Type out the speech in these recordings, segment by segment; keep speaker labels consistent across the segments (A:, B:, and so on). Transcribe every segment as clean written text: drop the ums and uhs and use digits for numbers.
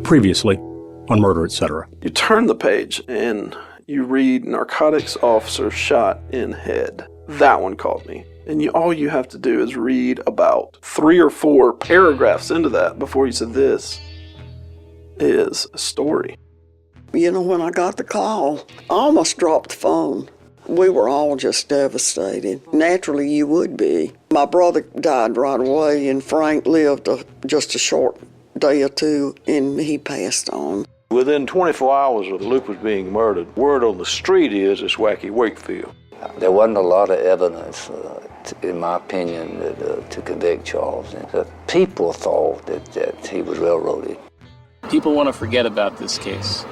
A: Previously on Murder, Etc.
B: You turn the page and you read narcotics officer shot in head. That one caught me. And all you have to do is read about 3 or 4 paragraphs into that before you said this is a story.
C: You know, when I got the call, I almost dropped the phone. We were all just devastated. Naturally, you would be. My brother died right away, and Frank lived just a short day or two, and he passed on.
D: Within 24 hours of Lupe was being murdered, word on the street is it's Wacky Wakefield.
E: There wasn't a lot of evidence, in my opinion, to convict Charles. And people thought that he was railroaded.
F: People want to forget about this case.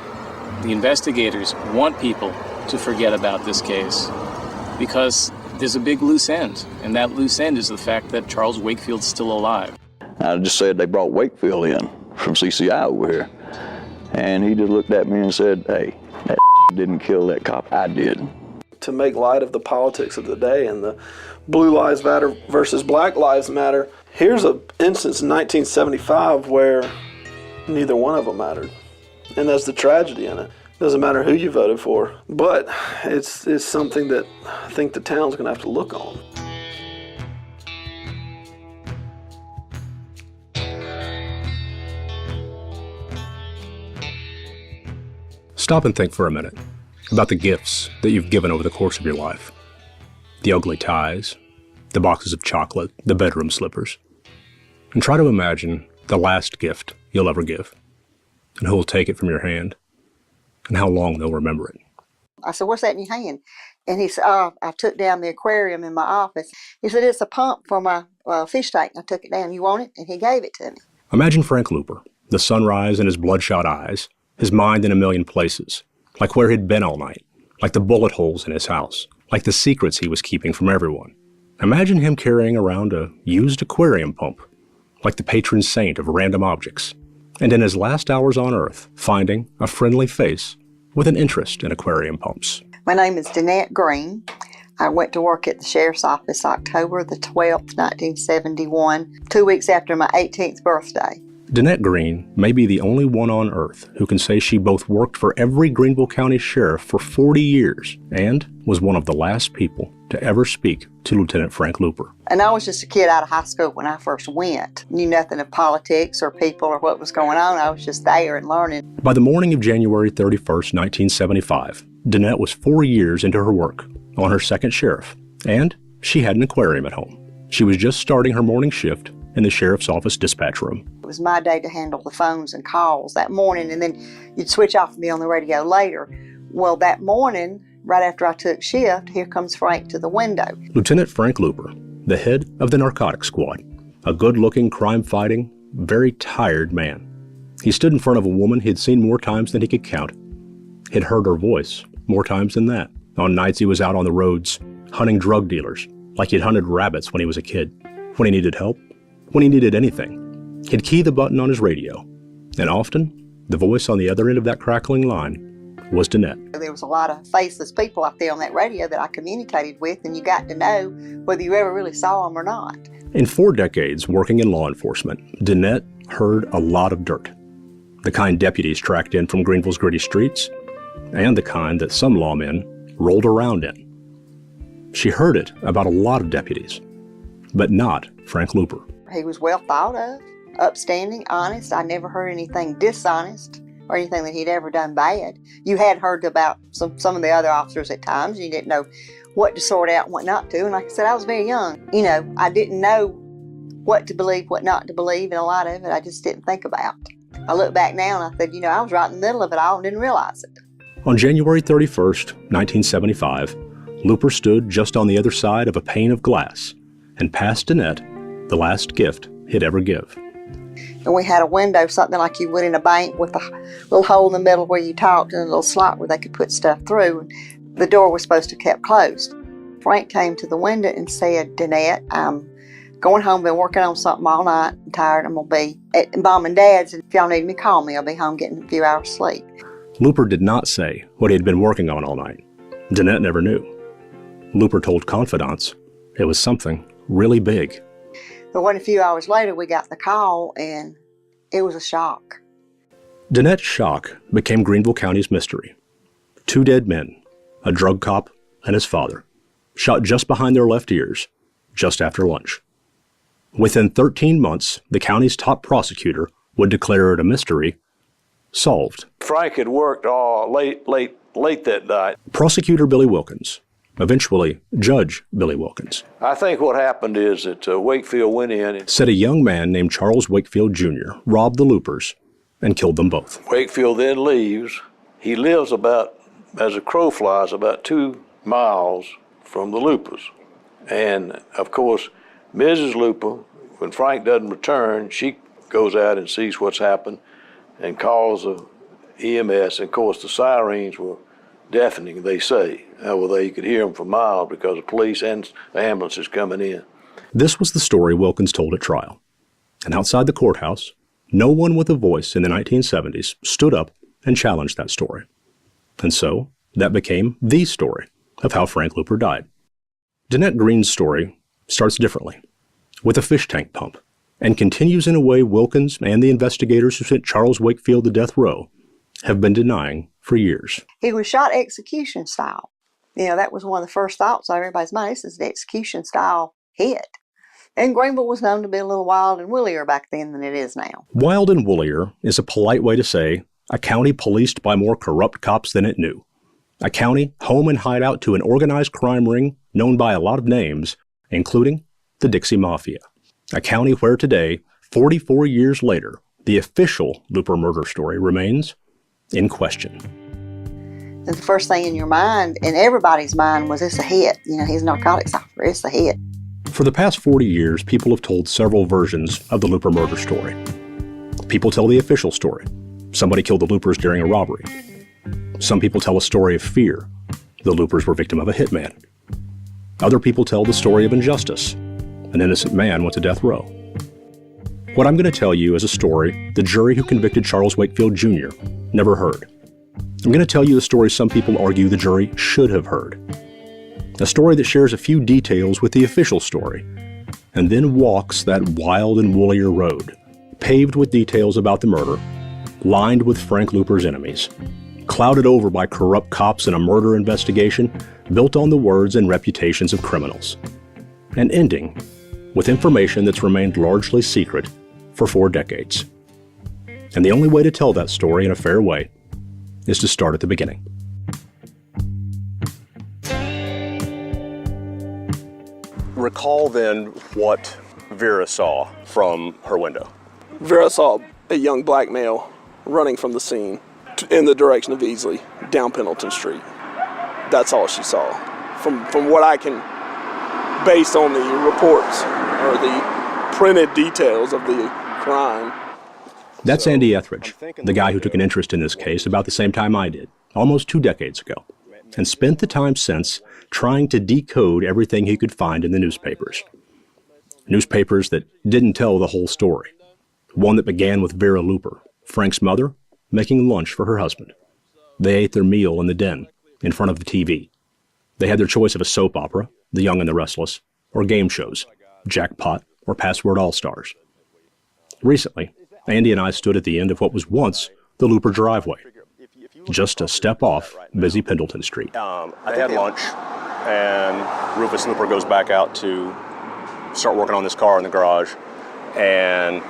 F: The investigators want people to forget about this case because there's a big loose end, and that loose end is the fact that Charles Wakefield's still alive.
D: I just said they brought Wakefield in from CCI over here, and he just looked at me and said, "Hey, that didn't kill that cop, I did."
B: To make light of the politics of the day and the Blue Lives Matter versus Black Lives Matter, here's an instance in 1975 where neither one of them mattered. And that's the tragedy in it. Doesn't matter who you voted for, but it's something that I think the town's going to have to look on.
A: Stop and think for a minute about the gifts that you've given over the course of your life. The ugly ties, the boxes of chocolate, the bedroom slippers. And try to imagine the last gift you'll ever give, and who will take it from your hand, and how long they'll remember it.
G: I said, "What's that in your hand?" And he said, "Oh, I took down the aquarium in my office." He said, "It's a pump for my fish tank." I took it down. "You want it?" And he gave it to me.
A: Imagine Frank Lupe, the sunrise in his bloodshot eyes, his mind in a million places, like where he'd been all night, like the bullet holes in his house, like the secrets he was keeping from everyone. Imagine him carrying around a used aquarium pump, like the patron saint of random objects, and in his last hours on Earth, finding a friendly face with an interest in aquarium pumps.
G: My name is Danette Green. I went to work at the Sheriff's Office October the 12th, 1971, 2 weeks after my 18th birthday.
A: Danette Green may be the only one on Earth who can say she both worked for every Greenville County sheriff for 40 years and was one of the last people to ever speak to Lieutenant Frank Lupe.
G: And I was just a kid out of high school when I first went. Knew nothing of politics or people or what was going on. I was just there and learning.
A: By the morning of January 31st, 1975, Danette was 4 years into her work on her second sheriff, and she had an aquarium at home. She was just starting her morning shift in the sheriff's office dispatch room.
G: It was my day to handle the phones and calls that morning, and then you'd switch off and be on the radio later. Well, that morning, right after I took shift, here comes Frank to the window.
A: Lieutenant Frank Lupe, the head of the narcotics squad, a good-looking, crime-fighting, very tired man. He stood in front of a woman he'd seen more times than he could count. He'd heard her voice more times than that, on nights he was out on the roads, hunting drug dealers, like he'd hunted rabbits when he was a kid. When he needed help, when he needed anything, he'd key the button on his radio, and often, the voice on the other end of that crackling line was Danette.
G: There was a lot of faceless people out there on that radio that I communicated with, and you got to know whether you ever really saw them or not.
A: In 4 decades working in law enforcement, Danette heard a lot of dirt. The kind deputies tracked in from Greenville's gritty streets, and the kind that some lawmen rolled around in. She heard it about a lot of deputies, but not Frank Lupe.
G: He was well thought of, upstanding, honest. I never heard anything dishonest or anything that he'd ever done bad. You had heard about some of the other officers at times, and you didn't know what to sort out and what not to. And like I said, I was very young. You know, I didn't know what to believe, what not to believe, and a lot of it I just didn't think about. I look back now and I said, you know, I was right in the middle of it all and didn't realize it.
A: On January 31st, 1975, Lupe stood just on the other side of a pane of glass and passed Danette the last gift he'd ever give.
G: And we had a window, something like you would in a bank, with a little hole in the middle where you talked and a little slot where they could put stuff through. The door was supposed to be kept closed. Frank came to the window and said, "Danette, I'm going home, been working on something all night, I'm tired, I'm going to be at Mom and Dad's, and if y'all need me, call me, I'll be home getting a few hours sleep."
A: Lupe did not say what he had been working on all night. Danette never knew. Lupe told confidants it was something really big.
G: But when a few hours later we got the call, and it was a shock.
A: Danette's shock became Greenville County's mystery. 2 dead men, a drug cop and his father, shot just behind their left ears, just after lunch. Within 13 months, the county's top prosecutor would declare it a mystery solved.
H: Frank had worked late that night.
A: Prosecutor Billy Wilkins, eventually Judge Billy Wilkins,
H: I think what happened is that Wakefield went in and
A: said a young man named Charles Wakefield Jr. robbed the Loopers and killed them both.
H: Wakefield then leaves. He lives about, as a crow flies, about 2 miles from the Loopers. And of course, Mrs. Looper, when Frank doesn't return, she goes out and sees what's happened and calls the EMS. And of course, the sirens were deafening, they say. Well, they could hear them for miles because the police and the ambulances coming in.
A: This was the story Wilkins told at trial. And outside the courthouse, no one with a voice in the 1970s stood up and challenged that story. And so, that became the story of how Frank Looper died. Danette Green's story starts differently, with a fish tank pump, and continues in a way Wilkins and the investigators who sent Charles Wakefield to death row have been denying for years.
G: He was shot execution style. You know, that was one of the first thoughts on everybody's mind. This is the execution style hit. And Greenville was known to be a little wild and woollier back then than it is now.
A: Wild and woollier is a polite way to say a county policed by more corrupt cops than it knew. A county home and hideout to an organized crime ring known by a lot of names, including the Dixie Mafia. A county where today, 44 years later, the official Looper murder story remains in question.
G: And the first thing in your mind, in everybody's mind, was it's a hit. You know, he's a narcotics officer. It's a hit.
A: For the past 40 years, people have told several versions of the Looper murder story. People tell the official story. Somebody killed the Loopers during a robbery. Some people tell a story of fear. The Loopers were victim of a hitman. Other people tell the story of injustice. An innocent man went to death row. What I'm going to tell you is a story the jury who convicted Charles Wakefield Jr. never heard. I'm going to tell you a story some people argue the jury should have heard. A story that shares a few details with the official story, and then walks that wild and woollier road, paved with details about the murder, lined with Frank Looper's enemies, clouded over by corrupt cops in a murder investigation built on the words and reputations of criminals, and ending with information that's remained largely secret for 4 decades. And the only way to tell that story in a fair way is to start at the beginning. Recall then what Vera saw from her window.
B: Vera saw a young black male running from the scene in the direction of Easley, down Pendleton Street. That's all she saw. From what I can, based on the reports or the printed details of the crime.
A: That's Andy Etheridge, the guy who took an interest in this case about the same time I did, almost 2 decades ago, and spent the time since trying to decode everything he could find in the newspapers. Newspapers that didn't tell the whole story. One that began with Vera Looper, Frank's mother, making lunch for her husband. They ate their meal in the den, in front of the TV. They had their choice of a soap opera, The Young and the Restless, or game shows, Jackpot or Password All-Stars. Recently, Andy and I stood at the end of what was once the Looper driveway, just a step off busy Pendleton Street. I had lunch, and Rufus Looper goes back out to start working on this car in the garage, and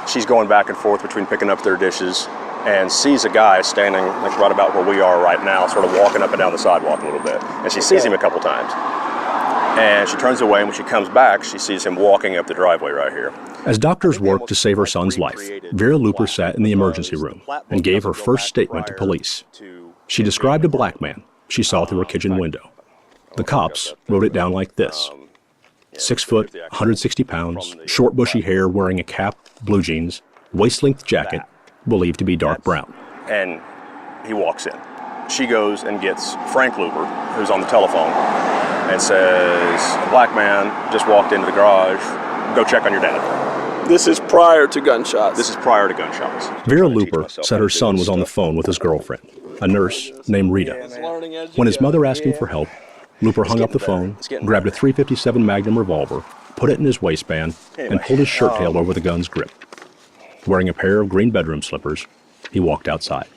A: she's going back and forth between picking up their dishes and sees a guy standing like right about where we are right now, sort of walking up and down the sidewalk a little bit. And she sees him a couple times. And she turns away, and when she comes back, she sees him walking up the driveway right here. As doctors worked to save her son's life, Vera Looper sat in the emergency room and gave her first statement to police. She described a black man she saw through her kitchen window. The cops wrote it down like this: 6 foot, 160 pounds, short bushy hair, wearing a cap, blue jeans, waist-length jacket, believed to be dark brown. And he walks in. She goes and gets Frank Looper, who's on the telephone, and says, "A black man just walked into the garage. Go check on your dad."
B: This is prior to gunshots.
A: This is prior to gunshots. Vera Looper said her son was on the phone with his girlfriend, a nurse named Rita. When his mother asked him for help, Looper hung up the phone, grabbed a .357 Magnum revolver, put it in his waistband, and pulled his shirt tail over the gun's grip. Wearing a pair of green bedroom slippers, He walked outside.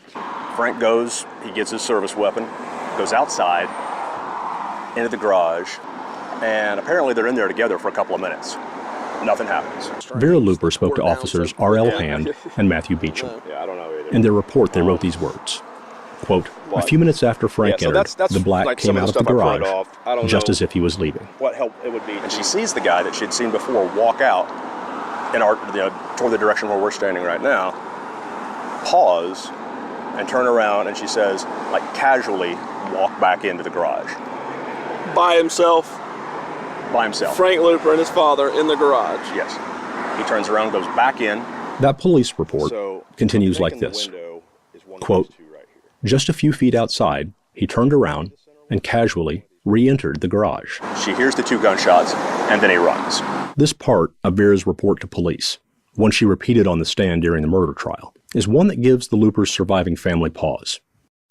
I: Frank goes, he gets his service weapon, goes outside into the garage, and apparently they're in there together for a couple of minutes. Nothing happens.
A: Vera Looper spoke to officers R.L. Hand and Matthew Beecham. In their report, they wrote these words, quote, "A few minutes after Frank entered, the black came out of the garage, just as if he was leaving."
I: What help it would be. And she sees the guy that she'd seen before walk out toward the direction where we're standing right now, pause, and turn around, and she says, like casually walk back into the garage.
B: By himself?
I: By himself.
B: Frank Looper and his father in the garage?
I: Yes. He turns around, goes back in.
A: That police report continues like this, quote, "Just a few feet outside, he turned around and casually re-entered the garage."
I: She hears the 2 gunshots, and then he runs.
A: This part of Vera's report to police, one she repeated on the stand during the murder trial, is one that gives the Loopers' surviving family pause.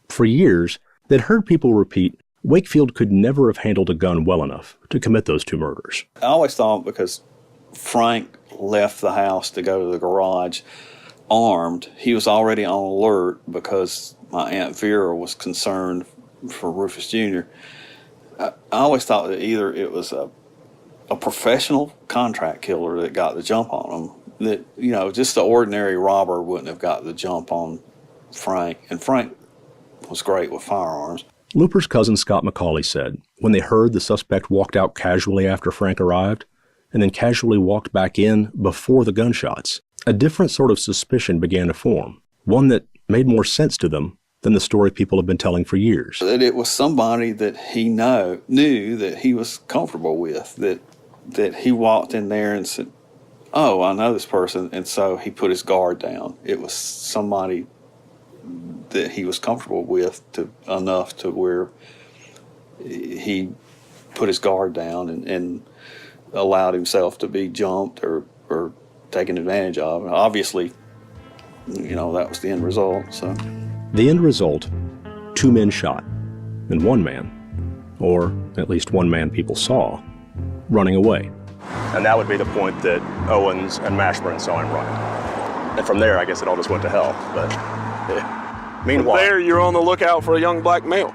A: For years, they'd heard people repeat Wakefield could never have handled a gun well enough to commit those 2 murders.
J: I always thought because Frank left the house to go to the garage armed, he was already on alert because my Aunt Vera was concerned for Rufus Jr. I always thought that either it was a professional contract killer that got the jump on him, that, just the ordinary robber wouldn't have got the jump on Frank. And Frank was great with firearms.
A: Looper's cousin Scott McCauley said when they heard the suspect walked out casually after Frank arrived, and then casually walked back in before the gunshots, a different sort of suspicion began to form, one that made more sense to them than the story people have been telling for years.
J: That it was somebody that he knew that he was comfortable with, that he walked in there and said, "Oh, I know this person," and so he put his guard down. It was somebody that he was comfortable with enough to where he put his guard down and allowed himself to be jumped or taken advantage of. And obviously, that was the end result. So
A: the end result, 2 men shot, and 1 man, or at least 1 man people saw, running away.
I: And that would be the point that Owens and Mashburn saw him running. And from there, I guess it all just went to hell. But meanwhile,
B: from there, you're on the lookout for a young black male.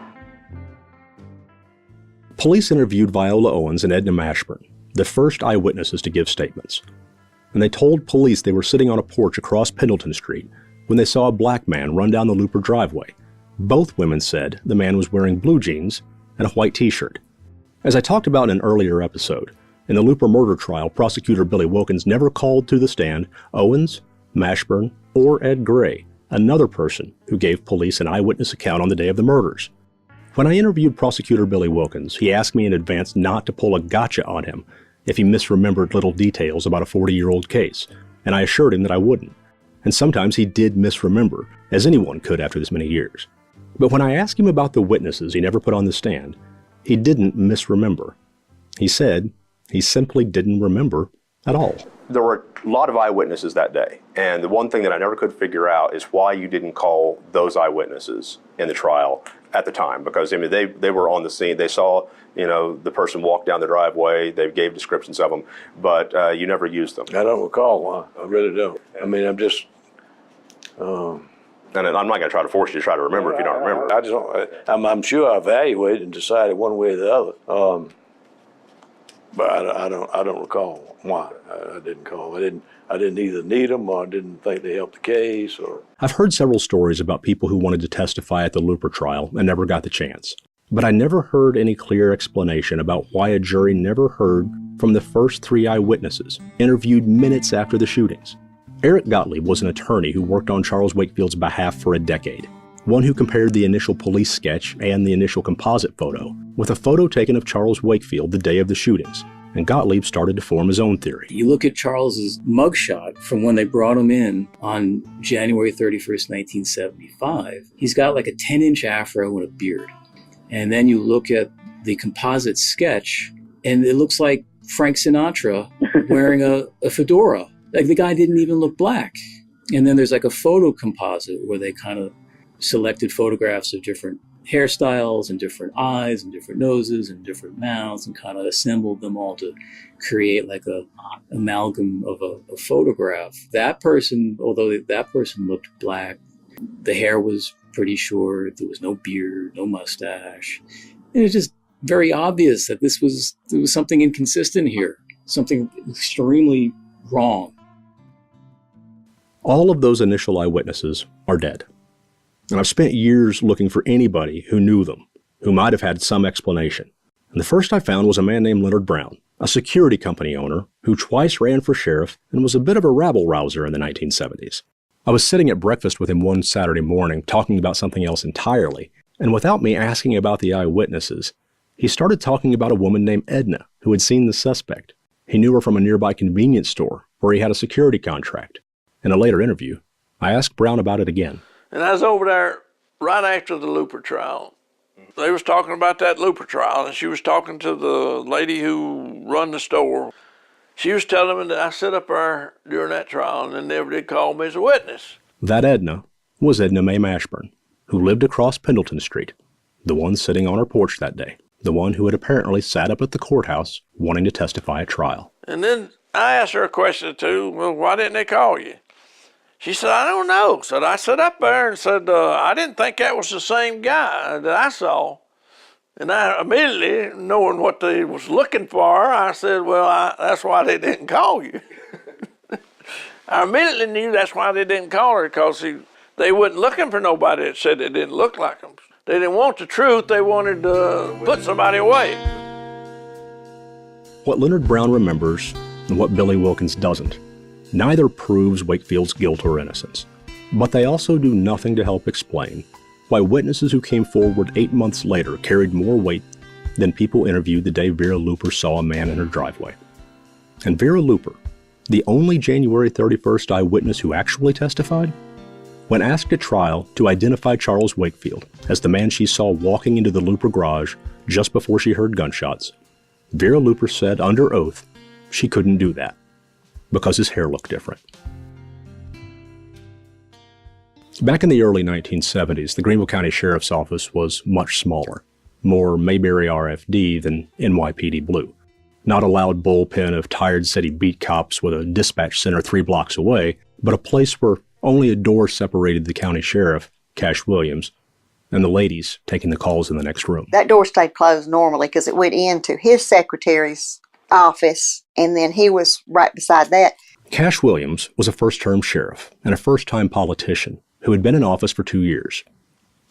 A: Police interviewed Viola Owens and Edna Mashburn, the first eyewitnesses to give statements. And they told police they were sitting on a porch across Pendleton Street when they saw a black man run down the Looper driveway. Both women said the man was wearing blue jeans and a white t-shirt. As I talked about in an earlier episode, in the Looper murder trial, prosecutor Billy Wilkins never called to the stand Owens, Mashburn, or Ed Gray, another person who gave police an eyewitness account on the day of the murders. When I interviewed prosecutor Billy Wilkins, he asked me in advance not to pull a gotcha on him if he misremembered little details about a 40-year-old case, and I assured him that I wouldn't. And sometimes he did misremember, as anyone could after this many years. But when I asked him about the witnesses he never put on the stand, he didn't misremember. He said he simply didn't remember at all.
I: there were a lot of eyewitnesses that day. And the one thing that I never could figure out is why you didn't call those eyewitnesses in the trial at the time. Because, I mean, they were on the scene. They saw, you know, the person walk down the driveway. They gave descriptions of them. But you never used them.
H: I don't recall why. I really don't. I mean, I'm just...
I: and I'm not going to try to force you to try to remember if you don't remember.
H: I just don't, I'm sure I evaluated and decided one way or the other. But I don't recall why I didn't call. I didn't either need them or I didn't think they helped the case. Or
A: I've heard several stories about people who wanted to testify at the Looper trial and never got the chance. But I never heard any clear explanation about why a jury never heard from the first 3 eyewitnesses, interviewed minutes after the shootings. Eric Gottlieb was an attorney who worked on Charles Wakefield's behalf for a decade, one who compared the initial police sketch and the initial composite photo with a photo taken of Charles Wakefield the day of the shootings, and Gottlieb started to form his own theory.
K: You look at Charles's mugshot from when they brought him in on January 31st, 1975. He's got like a 10-inch afro and a beard. And then you look at the composite sketch, and it looks like Frank Sinatra wearing a fedora. Like the guy didn't even look black. And then there's like a photo composite where they kind of selected photographs of different hairstyles and different eyes and different noses and different mouths and kind of assembled them all to create like a amalgam of a photograph. That person, although that person looked black, The hair was pretty short. There was no beard, no mustache. And it was just very obvious that there was something inconsistent here, something extremely wrong.
A: All of those initial eyewitnesses are dead. And I've spent years looking for anybody who knew them, who might have had some explanation. And the first I found was a man named Leonard Brown, a security company owner who twice ran for sheriff and was a bit of a rabble-rouser in the 1970s. I was sitting at breakfast with him one Saturday morning talking about something else entirely, and without me asking about the eyewitnesses, he started talking about a woman named Edna who had seen the suspect. He knew her from a nearby convenience store where he had a security contract. In a later interview, I asked Brown about it again.
H: And I was over there right after the Looper trial. They was talking about that Looper trial, and she was talking to the lady who run the store. She was telling me that I sat up there during that trial and they never did call me as a witness.
A: That Edna was Edna Mae Mashburn, who lived across Pendleton Street, the one sitting on her porch that day, the one who had apparently sat up at the courthouse wanting to testify at trial.
H: And then I asked her a question or two, well, why didn't they call you? She said, I don't know. So I sat up there and said, I didn't think that was the same guy that I saw. And I immediately, knowing what they was looking for, I said, well, that's why they didn't call you. I immediately knew that's why they didn't call her, because they wasn't looking for nobody that said they didn't look like them. They didn't want the truth. They wanted to put somebody away.
A: What Leonard Brown remembers and what Billy Wilkins doesn't, neither proves Wakefield's guilt or innocence, but they also do nothing to help explain why witnesses who came forward 8 months later carried more weight than people interviewed the day Vera Looper saw a man in her driveway. And Vera Looper, the only January 31st eyewitness who actually testified, when asked at trial to identify Charles Wakefield as the man she saw walking into the Looper garage just before she heard gunshots, Vera Looper said under oath she couldn't do that because his hair looked different. Back in the early 1970s, the Greenville County Sheriff's Office was much smaller, more Mayberry RFD than NYPD Blue. Not a loud bullpen of tired city beat cops with a dispatch center 3 blocks away, but a place where only a door separated the county sheriff, Cash Williams, and the ladies taking the calls in the next room.
G: That door stayed closed normally because it went into his secretary's office, and then he was right beside that.
A: Cash Williams was a first-term sheriff and a first-time politician who had been in office for 2 years.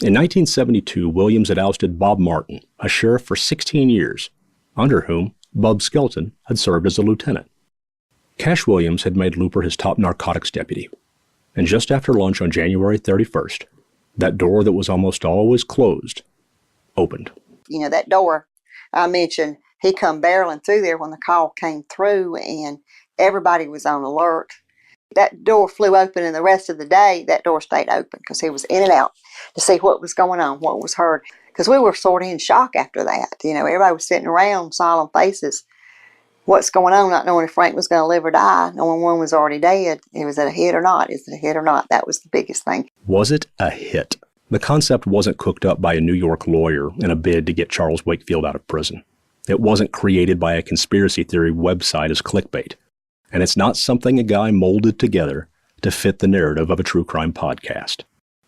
A: In 1972, Williams had ousted Bob Martin, a sheriff for 16 years, under whom Bub Skelton had served as a lieutenant. Cash Williams had made Looper his top narcotics deputy, and just after lunch on January 31st, that door that was almost always closed opened.
G: You know, that door I mentioned, he come barreling through there when the call came through, and everybody was on alert. That door flew open, and the rest of the day, that door stayed open because he was in and out to see what was going on, what was heard. Because we were sort of in shock after that. You know, everybody was sitting around, solemn faces. What's going on, not knowing if Frank was going to live or die, knowing one was already dead. Was it a hit or not? Is it a hit or not? That was the biggest thing.
A: Was it a hit? The concept wasn't cooked up by a New York lawyer in a bid to get Charles Wakefield out of prison. It wasn't created by a conspiracy theory website as clickbait. And it's not something a guy molded together to fit the narrative of a true crime podcast.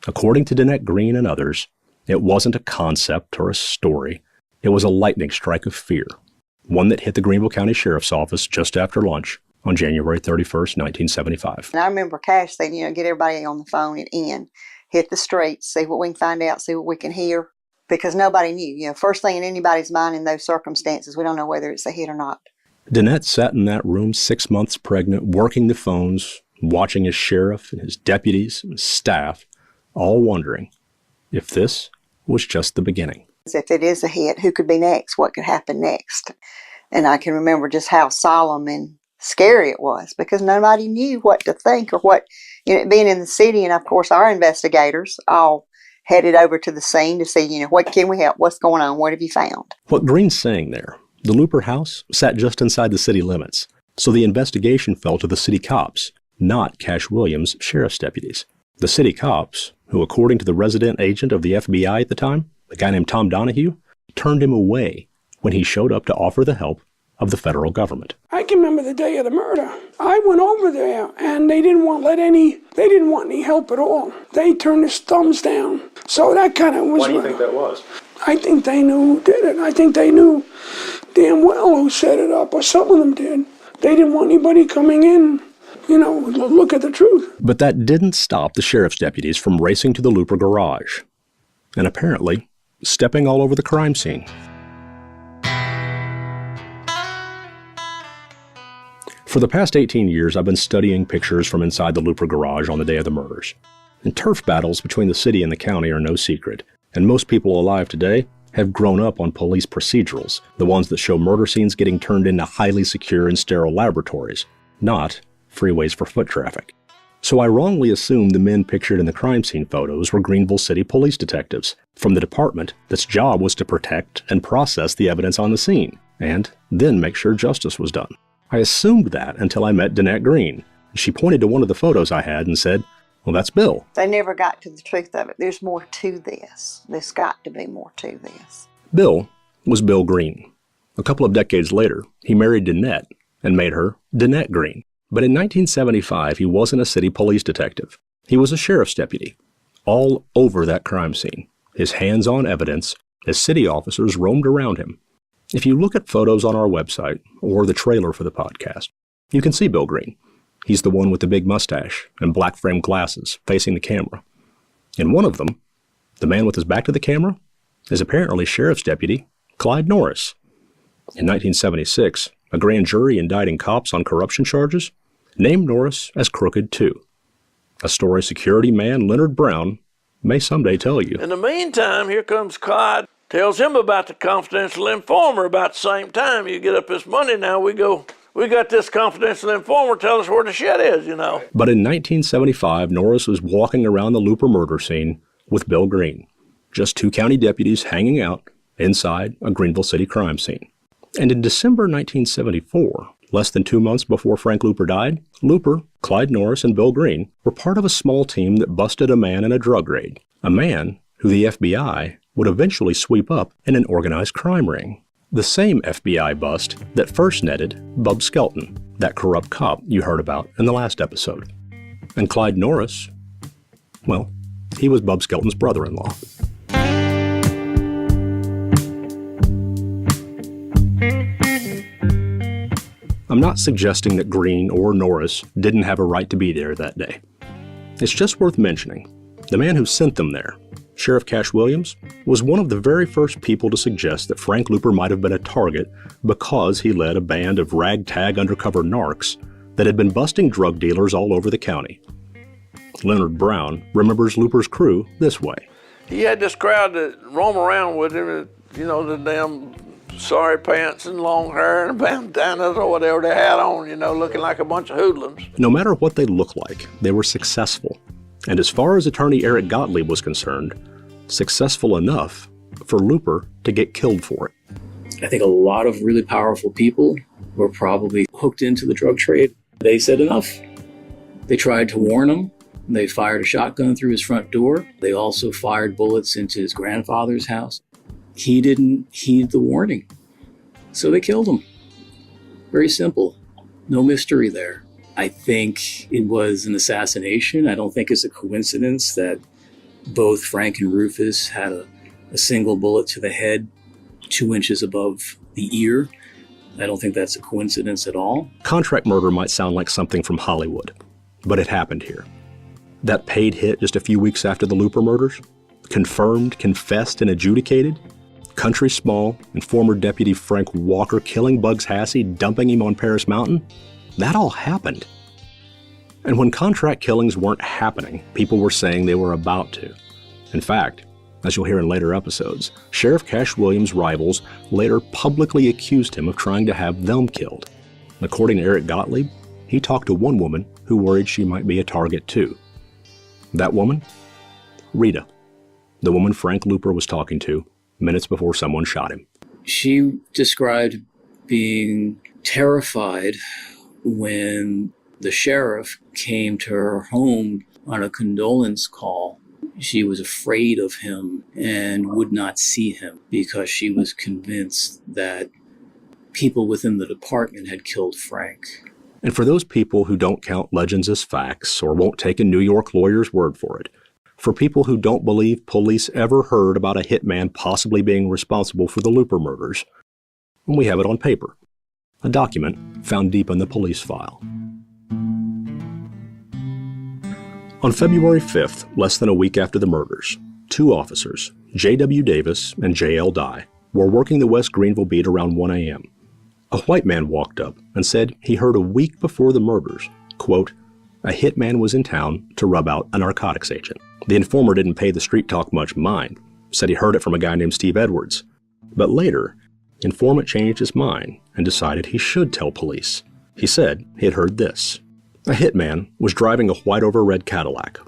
A: According to Danette Green and others, it wasn't a concept or a story. It was a lightning strike of fear, one that hit the Greenville County Sheriff's Office just after lunch on January 31st, 1975.
G: And I remember Cash saying, you know, get everybody on the phone and in, hit the streets, see what we can find out, see what we can hear, because nobody knew. You know, first thing in anybody's mind in those circumstances, we don't know whether it's a hit or not.
A: Danette sat in that room 6 months pregnant, working the phones, watching his sheriff and his deputies and staff, all wondering if this was just the beginning.
G: If it is a hit, who could be next? What could happen next? And I can remember just how solemn and scary it was because nobody knew what to think or what, you know, being in the city. And of course, our investigators all headed over to the scene to see, you know, what can we help? What's going on? What have you found?
A: What Green's saying there, the Looper house sat just inside the city limits, so the investigation fell to the city cops, not Cash Williams' sheriff's deputies. The city cops, who according to the resident agent of the FBI at the time, a guy named Tom Donahue, turned him away when he showed up to offer the help of the federal government.
L: I can remember the day of the murder. I went over there, and they didn't want any help at all. They turned his thumbs down. So that kind of was...
I: Why do you think that was?
L: I think they knew who did it. I think they knew damn well who set it up, or some of them did. They didn't want anybody coming in, look at the truth.
A: But that didn't stop the sheriff's deputies from racing to the Looper garage and apparently stepping all over the crime scene. For the past 18 years, I've been studying pictures from inside the Looper garage on the day of the murders. And turf battles between the city and the county are no secret, and most people alive today have grown up on police procedurals, the ones that show murder scenes getting turned into highly secure and sterile laboratories, not freeways for foot traffic. So I wrongly assumed the men pictured in the crime scene photos were Greenville City police detectives from the department that's job was to protect and process the evidence on the scene, and then make sure justice was done. I assumed that until I met Danette Green. She pointed to one of the photos I had and said, "Well, that's Bill."
G: They never got to the truth of it. There's more to this. There's got to be more to this.
A: Bill was Bill Green. A couple of decades later, he married Danette and made her Danette Green. But in 1975, he wasn't a city police detective. He was a sheriff's deputy, all over that crime scene. His hands-on evidence as city officers roamed around him. If you look at photos on our website or the trailer for the podcast, you can see Bill Green. He's the one with the big mustache and black frame glasses facing the camera. In one of them, the man with his back to the camera is apparently Sheriff's Deputy Clyde Norris. In 1976, a grand jury indicting cops on corruption charges named Norris as Crooked 2, a story security man Leonard Brown may someday tell you.
H: In the meantime, here comes Clyde, tells him about the confidential informer. About the same time, you get up this Monday now, we got this confidential informer, tell us where the shit is,
A: But in 1975, Norris was walking around the Looper murder scene with Bill Green, just two county deputies hanging out inside a Greenville City crime scene. And in December 1974, less than 2 months before Frank Looper died, Looper, Clyde Norris, and Bill Green were part of a small team that busted a man in a drug raid, a man who the FBI would eventually sweep up in an organized crime ring. The same FBI bust that first netted Bub Skelton, that corrupt cop you heard about in the last episode. And Clyde Norris, well, he was Bub Skelton's brother-in-law. I'm not suggesting that Green or Norris didn't have a right to be there that day. It's just worth mentioning, the man who sent them there, Sheriff Cash Williams, was one of the very first people to suggest that Frank Looper might have been a target because he led a band of ragtag undercover narcs that had been busting drug dealers all over the county. Leonard Brown remembers Looper's crew this way.
H: He had this crowd that roam around with him, the damn sorry pants and long hair and bandanas or whatever they had on, looking like a bunch of hoodlums.
A: No matter what they looked like, they were successful. And as far as attorney Eric Gottlieb was concerned, successful enough for Looper to get killed for it.
K: I think a lot of really powerful people were probably hooked into the drug trade. They said enough. They tried to warn him. They fired a shotgun through his front door. They also fired bullets into his grandfather's house. He didn't heed the warning, so they killed him. Very simple. No mystery there. I think it was an assassination. I don't think it's a coincidence that both Frank and Rufus had a single bullet to the head 2 inches above the ear. I don't think that's a coincidence at all.
A: Contract murder might sound like something from Hollywood, but it happened here. That paid hit just a few weeks after the Looper murders, confirmed, confessed, and adjudicated, Country Small and former Deputy Frank Walker killing Bugs Hassey, dumping him on Paris Mountain, that all happened. And when contract killings weren't happening, people were saying they were about to. In fact, as you'll hear in later episodes, Sheriff Cash Williams' rivals later publicly accused him of trying to have them killed. According to Eric Gottlieb, he talked to one woman who worried she might be a target too. That woman? Rita, the woman Frank Looper was talking to minutes before someone shot him.
K: She described being terrified when the sheriff came to her home on a condolence call. She was afraid of him and would not see him because she was convinced that people within the department had killed Frank.
A: And for those people who don't count legends as facts or won't take a New York lawyer's word for it, for people who don't believe police ever heard about a hitman possibly being responsible for the Looper murders, we have it on paper, a document found deep in the police file. On February 5th, less than a week after the murders, two officers, J.W. Davis and J.L. Dye, were working the West Greenville beat around 1 a.m. A white man walked up and said he heard a week before the murders, quote, a hitman was in town to rub out a narcotics agent. The informer didn't pay the street talk much mind, said he heard it from a guy named Steve Edwards. But later, the informant changed his mind and decided he should tell police. He said he had heard this. A hitman was driving a white over red Cadillac,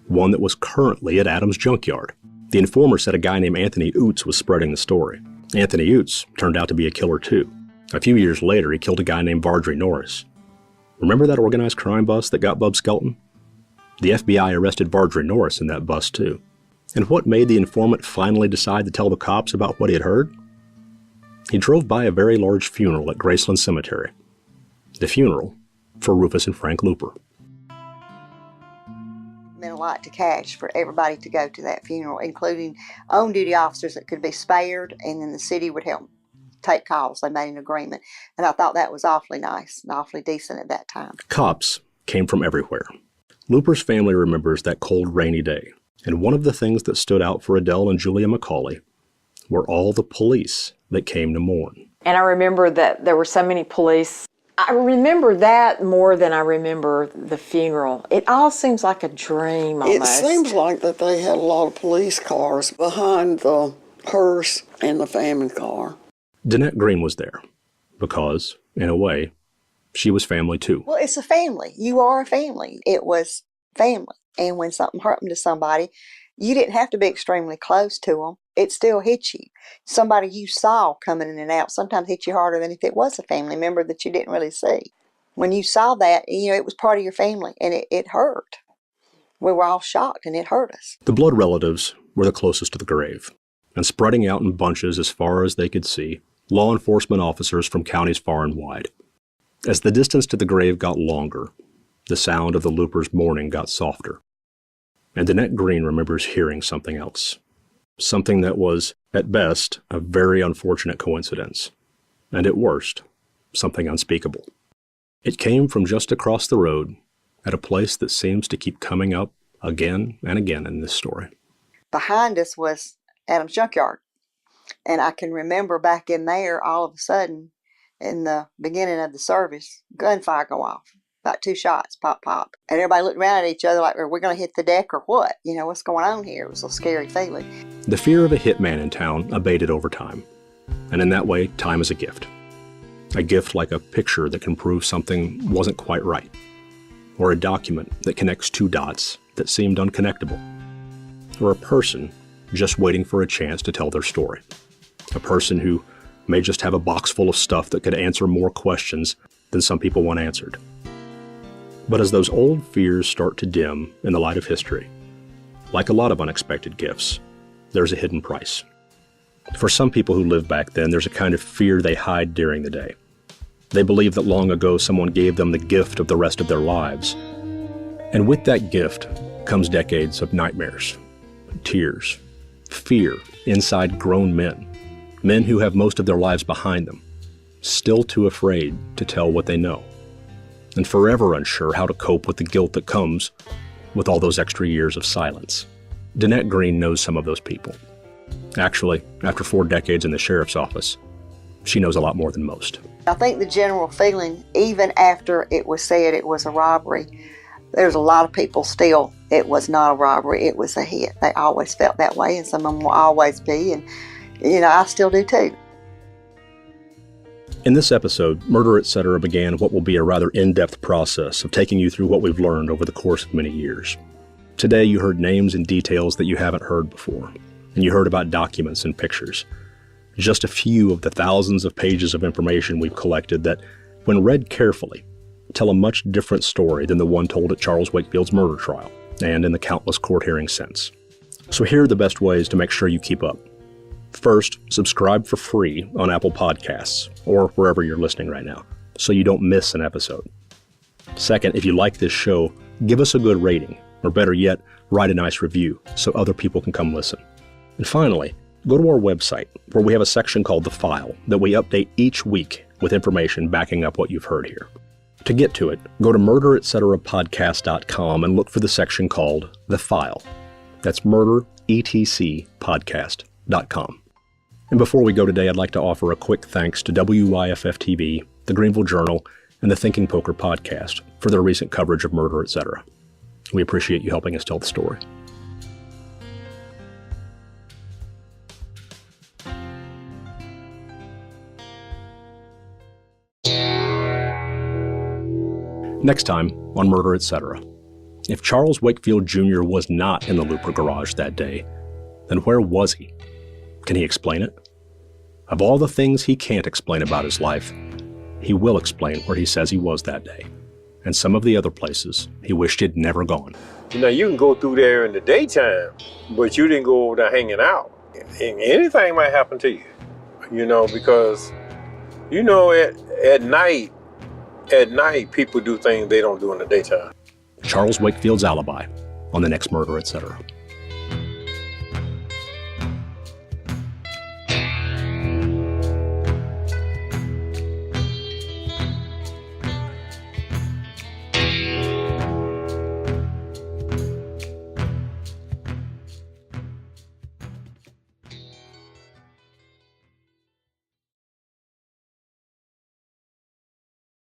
A: one that was currently at Adams' junkyard. The informer said a guy named Anthony Oots was spreading the story. Anthony Oots turned out to be a killer too. A few years later, he killed a guy named Vardry Norris. Remember that organized crime bust that got Bub Skelton? The FBI arrested Vardry Norris in that bust too. And what made the informant finally decide to tell the cops about what he had heard? He drove by a very large funeral at Graceland Cemetery. The funeral for Rufus and Frank Looper.
G: It meant a lot to Cash for everybody to go to that funeral, including on-duty officers that could be spared, and then the city would help take calls. They made an agreement, and I thought that was awfully nice and awfully decent at that time.
A: Cops came from everywhere. Looper's family remembers that cold, rainy day, and one of the things that stood out for Adele and Julia McCauley were all the police that came to mourn.
M: And I remember that there were so many police. I remember that more than I remember the funeral. It all seems like a dream almost.
C: It seems like that they had a lot of police cars behind the hearse and the family car.
A: Danette Green was there because, in a way, she was family too.
G: Well, it's a family. You are a family. It was family. And when something happened to somebody, you didn't have to be extremely close to them. It still hit you. Somebody you saw coming in and out sometimes hit you harder than if it was a family member that you didn't really see. When you saw that, it was part of your family, and it hurt. We were all shocked, and it hurt us.
A: The blood relatives were the closest to the grave, and spreading out in bunches as far as they could see, law enforcement officers from counties far and wide. As the distance to the grave got longer, the sound of the Loopers' mourning got softer. And Danette Green remembers hearing something else. Something that was, at best, a very unfortunate coincidence, and at worst, something unspeakable. It came from just across the road, at a place that seems to keep coming up again and again in this story.
G: Behind us was Adams' junkyard, and I can remember back in there, all of a sudden, in the beginning of the service, gunfire go off. About 2 shots, pop, pop. And everybody looked around at each other like, are we going to hit the deck or what? What's going on here? It was a scary feeling.
A: The fear of a hitman in town abated over time. And in that way, time is a gift. A gift like a picture that can prove something wasn't quite right. Or a document that connects 2 dots that seemed unconnectable. Or a person just waiting for a chance to tell their story. A person who may just have a box full of stuff that could answer more questions than some people want answered. But as those old fears start to dim in the light of history, like a lot of unexpected gifts, there's a hidden price. For some people who lived back then, there's a kind of fear they hide during the day. They believe that long ago someone gave them the gift of the rest of their lives. And with that gift comes decades of nightmares, tears, fear inside grown men, men who have most of their lives behind them, still too afraid to tell what they know, and forever unsure how to cope with the guilt that comes with all those extra years of silence. Danette Green knows some of those people. Actually, after 4 decades in the sheriff's office, she knows a lot more than most.
G: I think the general feeling, even after it was said it was a robbery, there's a lot of people still, it was not a robbery, it was a hit. They always felt that way, and some of them will always be, and I still do too.
A: In this episode, Murder Etc. began what will be a rather in-depth process of taking you through what we've learned over the course of many years. Today you heard names and details that you haven't heard before, and you heard about documents and pictures. Just a few of the thousands of pages of information we've collected that, when read carefully, tell a much different story than the one told at Charles Wakefield's murder trial, and in the countless court hearings since. So here are the best ways to make sure you keep up. First, subscribe for free on Apple Podcasts or wherever you're listening right now, so you don't miss an episode. Second, if you like this show, give us a good rating, or better yet, write a nice review so other people can come listen. And finally, go to our website where we have a section called The File that we update each week with information backing up what you've heard here. To get to it, go to murderetcpodcast.com and look for the section called The File. That's murderetcpodcast.com. And before we go today, I'd like to offer a quick thanks to WYFF-TV, the Greenville Journal, and the Thinking Poker podcast for their recent coverage of Murder, Etc. We appreciate you helping us tell the story. Next time on Murder, Etc. If Charles Wakefield Jr. was not in the Looper garage that day, then where was he? Can he explain it? Of all the things he can't explain about his life, he will explain where he says he was that day, and some of the other places he wished he'd never gone.
N: You know, you can go through there in the daytime, but you didn't go over there hanging out. And anything might happen to you, you know, because, you know, at night, people do things they don't do in the daytime.
A: Charles Wakefield's alibi on the next Murder, Etc.